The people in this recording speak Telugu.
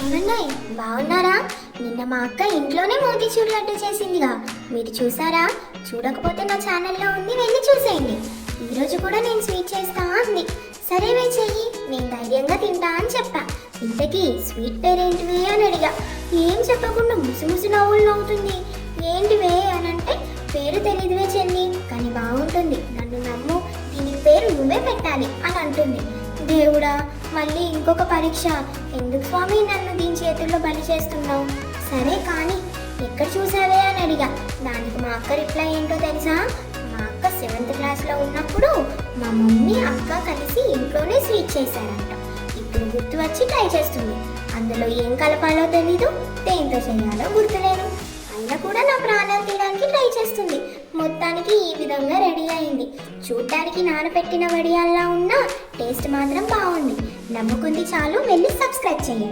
ఏమన్నాయి బాగున్నారా? నిన్న మా అక్క ఇంట్లోనే మోతీచూర్ లడ్డు చేసిందిగా, మీరు చూసారా? చూడకపోతే నా ఛానల్లో ఉంది, వెళ్ళి చూసేయండి. ఈరోజు కూడా నేను స్వీట్ చేస్తా అంది. సరేవే చెయ్యి, నేను ధైర్యంగా తింటా అని చెప్పా. ఇంతకీ స్వీట్ పేరేంటివే అని అడిగా. ఏం చెప్పకుండా ముసి నవ్వులు నవ్వుతుంది. ఏంటివే అని అంటే, పేరు తెలియదువే చెల్లి, కానీ బాగుంటుంది, నన్ను నమ్ము, దీనికి పేరు నువ్వే పెట్టాలి అని అంటుంది. దేవుడా, మళ్ళీ ఇంకొక పరీక్ష. ఎందుకు స్వామి నన్ను దీని చేతుల్లో బలి చేస్తున్నావు? సరే కానీ ఎక్కడ చూసావే అని అడిగా. దానికి మా అక్క రిప్లై ఏంటో తెలుసా? మా అక్క 7th క్లాస్లో ఉన్నప్పుడు మా మమ్మీ అక్క కలిసి ఇంట్లోనే స్వీట్ చేశారంట. ఇప్పుడు గుర్తు వచ్చి ట్రై చేస్తుంది. అందులో ఏం కలపాలో తెలీదు, దేంతో చేయాలో గుర్తులేదు. అయినా కూడా నా ప్రాణాలు తీయడానికి ట్రై చేస్తుంది. మొత్తానికి ఈ విధంగా రెడీ అయింది. చూడ్డానికి నానబెట్టిన వడియాల్లా ఉన్నా టేస్ట్ మాత్రం బాగుంది. నమ్ముకుంది చాలు, వెళ్ళి సబ్స్క్రైబ్ చేయండి.